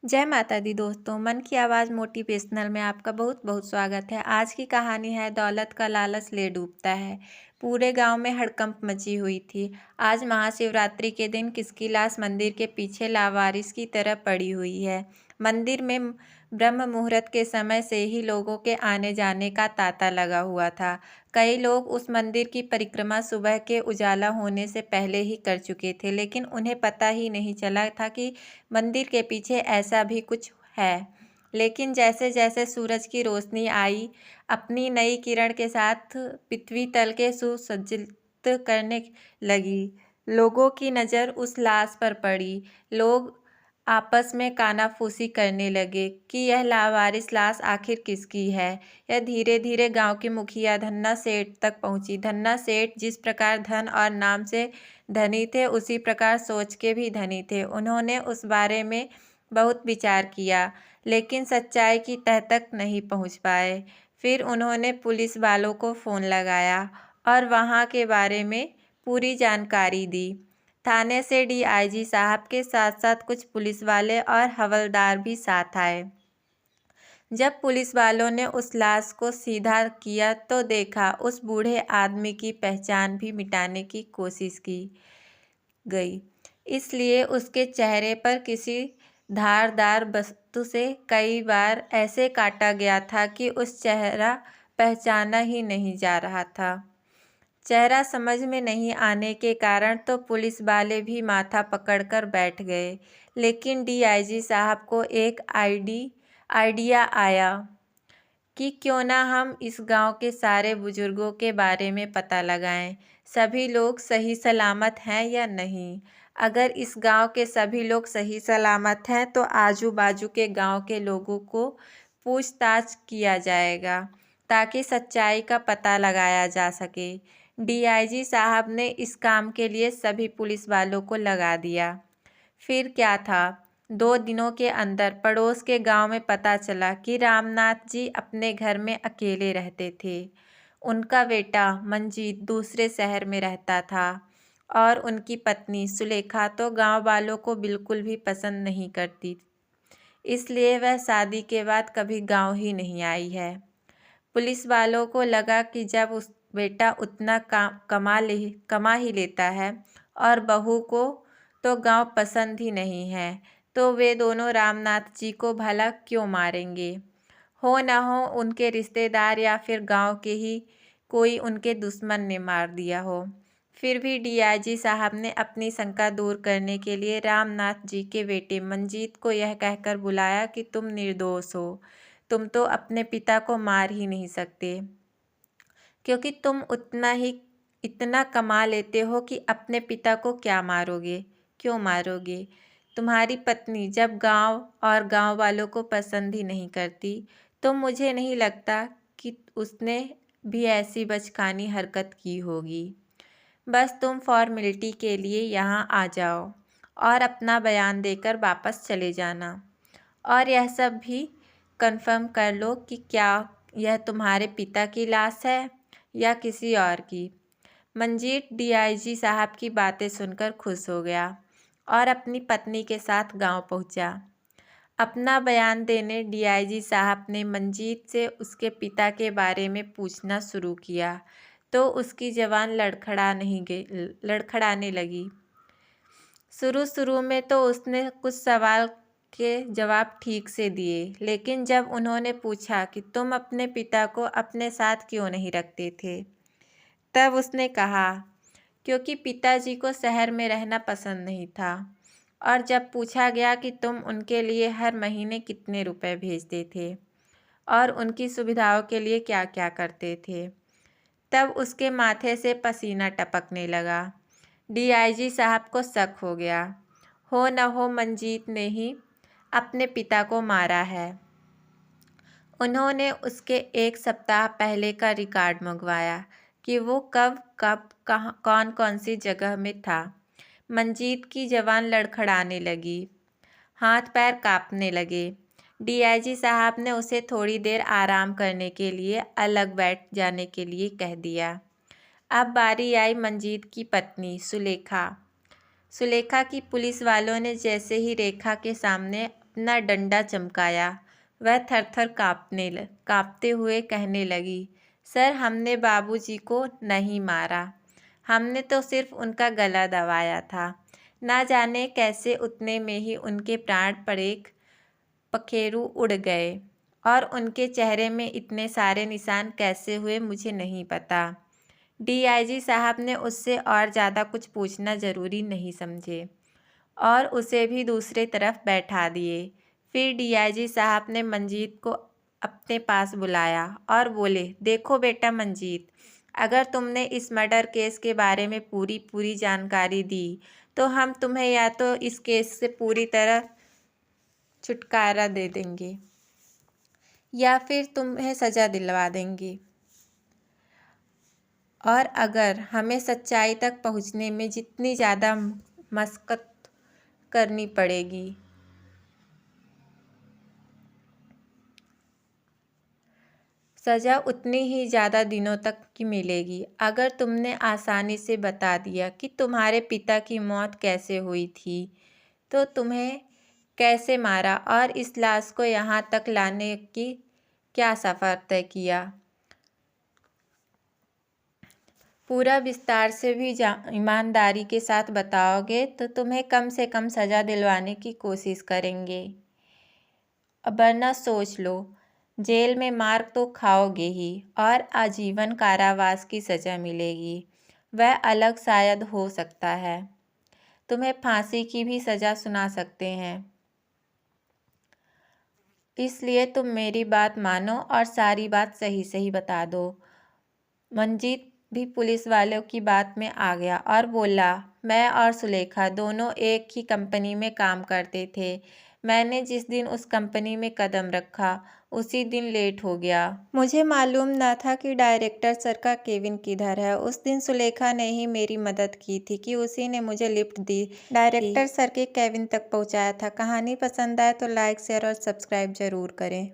जय माता दी दोस्तों, मन की आवाज़ मोटिवेशनल में आपका बहुत बहुत स्वागत है। आज की कहानी है दौलत का लालच ले डूबता है। पूरे गांव में हड़कंप मची हुई थी। आज महाशिवरात्रि के दिन किसकी लाश मंदिर के पीछे लावारिस की तरह पड़ी हुई है। मंदिर में ब्रह्म मुहूर्त के समय से ही लोगों के आने जाने का तांता लगा हुआ था। कई लोग उस मंदिर की परिक्रमा सुबह के उजाला होने से पहले ही कर चुके थे, लेकिन उन्हें पता ही नहीं चला था कि मंदिर के पीछे ऐसा भी कुछ है। लेकिन जैसे जैसे सूरज की रोशनी आई, अपनी नई किरण के साथ पृथ्वी तल के सुसज्जित करने लगी, लोगों की नज़र उस लाश पर पड़ी। लोग आपस में कानाफूसी करने लगे कि यह लावारिस लाश आखिर किसकी है। यह धीरे धीरे गांव के मुखिया धन्ना सेठ तक पहुंची। धन्ना सेठ जिस प्रकार धन और नाम से धनी थे, उसी प्रकार सोच के भी धनी थे। उन्होंने उस बारे में बहुत विचार किया, लेकिन सच्चाई की तह तक नहीं पहुंच पाए। फिर उन्होंने पुलिस वालों को फ़ोन लगाया और वहां के बारे में पूरी जानकारी दी। थाने से डीआईजी साहब के साथ साथ कुछ पुलिस वाले और हवलदार भी साथ आए। जब पुलिस वालों ने उस लाश को सीधा किया तो देखा उस बूढ़े आदमी की पहचान भी मिटाने की कोशिश की गई। इसलिए उसके चेहरे पर किसी धारदार वस्तु से कई बार ऐसे काटा गया था कि उस चेहरा पहचाना ही नहीं जा रहा था। चेहरा समझ में नहीं आने के कारण तो पुलिस वाले भी माथा पकड़कर बैठ गए। लेकिन डीआईजी साहब को एक आइडिया आया कि क्यों ना हम इस गांव के सारे बुजुर्गों के बारे में पता लगाएं, सभी लोग सही सलामत हैं या नहीं। अगर इस गांव के सभी लोग सही सलामत हैं तो आजू बाजू के गांव के लोगों को पूछताछ किया जाएगा, ताकि सच्चाई का पता लगाया जा सके। डीआईजी साहब ने इस काम के लिए सभी पुलिस वालों को लगा दिया। फिर क्या था, 2 दिनों के अंदर पड़ोस के गांव में पता चला कि रामनाथ जी अपने घर में अकेले रहते थे। उनका बेटा मंजीत दूसरे शहर में रहता था और उनकी पत्नी सुलेखा तो गांव वालों को बिल्कुल भी पसंद नहीं करती, इसलिए वह शादी के बाद कभी गांव ही नहीं आई है। पुलिस वालों को लगा कि जब उस बेटा उतना कमा ही लेता है और बहू को तो गांव पसंद ही नहीं है, तो वे दोनों रामनाथ जी को भला क्यों मारेंगे। हो न हो उनके रिश्तेदार या फिर गांव के ही कोई उनके दुश्मन ने मार दिया हो। फिर भी डीआईजी साहब ने अपनी शंका दूर करने के लिए रामनाथ जी के बेटे मंजीत को यह कहकर बुलाया कि तुम निर्दोष हो, तुम तो अपने पिता को मार ही नहीं सकते, क्योंकि तुम इतना कमा लेते हो कि अपने पिता को क्या मारोगे, क्यों मारोगे। तुम्हारी पत्नी जब गांव और गांव वालों को पसंद ही नहीं करती, तो मुझे नहीं लगता कि उसने भी ऐसी बचकानी हरकत की होगी। बस तुम फॉर्मेलिटी के लिए यहाँ आ जाओ और अपना बयान देकर वापस चले जाना, और यह सब भी कंफर्म कर लो कि क्या यह तुम्हारे पिता की लाश है या किसी और की। मंजीत डीआईजी साहब की बातें सुनकर खुश हो गया और अपनी पत्नी के साथ गांव पहुंचा। अपना बयान देने डीआईजी साहब ने मंजीत से उसके पिता के बारे में पूछना शुरू किया तो उसकी जबान लड़खड़ाने लगी। शुरू में तो उसने कुछ सवाल के जवाब ठीक से दिए, लेकिन जब उन्होंने पूछा कि तुम अपने पिता को अपने साथ क्यों नहीं रखते थे, तब उसने कहा क्योंकि पिताजी को शहर में रहना पसंद नहीं था। और जब पूछा गया कि तुम उनके लिए हर महीने कितने रुपए भेजते थे और उनकी सुविधाओं के लिए क्या क्या करते थे, तब उसके माथे से पसीना टपकने लगा। डीआईजी साहब को शक हो गया, हो न हो मंजीत ने ही अपने पिता को मारा है। उन्होंने उसके 1 सप्ताह पहले का रिकॉर्ड मंगवाया कि वो कब कब कहाँ कौन सी जगह में था। मंजीत की जबान लड़खड़ाने लगी, हाथ पैर कांपने लगे। डीआईजी साहब ने उसे थोड़ी देर आराम करने के लिए अलग बैठ जाने के लिए कह दिया। अब बारी आई मंजीत की पत्नी सुलेखा की। पुलिस वालों ने जैसे ही रेखा के सामने इतना डंडा चमकाया। वह थर-थर काँपते हुए कहने लगी, सर, हमने बाबूजी को नहीं मारा। हमने तो सिर्फ उनका गला दबाया था। ना जाने कैसे उतने में ही उनके प्राण पखेरु उड़ गए और उनके चेहरे में इतने सारे निशान कैसे हुए मुझे नहीं पता। डीआईजी साहब ने उससे और ज़्यादा कुछ पूछना ज़रूरी नहीं समझे और उसे भी दूसरी तरफ बैठा दिए। फिर डीआईजी साहब ने मंजीत को अपने पास बुलाया और बोले, देखो बेटा मंजीत, अगर तुमने इस मर्डर केस के बारे में पूरी जानकारी दी तो हम तुम्हें या तो इस केस से पूरी तरह छुटकारा दे देंगे या फिर तुम्हें सज़ा दिलवा देंगे, और अगर हमें सच्चाई तक पहुंचने में जितनी ज़्यादा मशक्क़त करनी पड़ेगी सज़ा उतनी ही ज़्यादा दिनों तक की मिलेगी। अगर तुमने आसानी से बता दिया कि तुम्हारे पिता की मौत कैसे हुई थी, तो तुम्हें कैसे मारा और इस लाश को यहाँ तक लाने की क्या सफ़र तय किया, पूरा विस्तार से भी ईमानदारी के साथ बताओगे तो तुम्हें कम से कम सज़ा दिलवाने की कोशिश करेंगे। वरना सोच लो, जेल में मार तो खाओगे ही और आजीवन कारावास की सज़ा मिलेगी। वह अलग शायद हो सकता है, तुम्हें फांसी की भी सज़ा सुना सकते हैं। इसलिए तुम मेरी बात मानो और सारी बात सही सही बता दो। मंजीत भी पुलिस वालों की बात में आ गया और बोला, मैं और सुलेखा दोनों एक ही कंपनी में काम करते थे। मैंने जिस दिन उस कंपनी में कदम रखा उसी दिन लेट हो गया। मुझे मालूम न था कि डायरेक्टर सर का केबिन किधर है। उस दिन सुलेखा ने ही मेरी मदद की थी कि उसी ने मुझे लिफ्ट दी, डायरेक्टर सर के केबिन तक पहुंचाया था। कहानी पसंद आए तो लाइक, शेयर और सब्सक्राइब जरूर करें।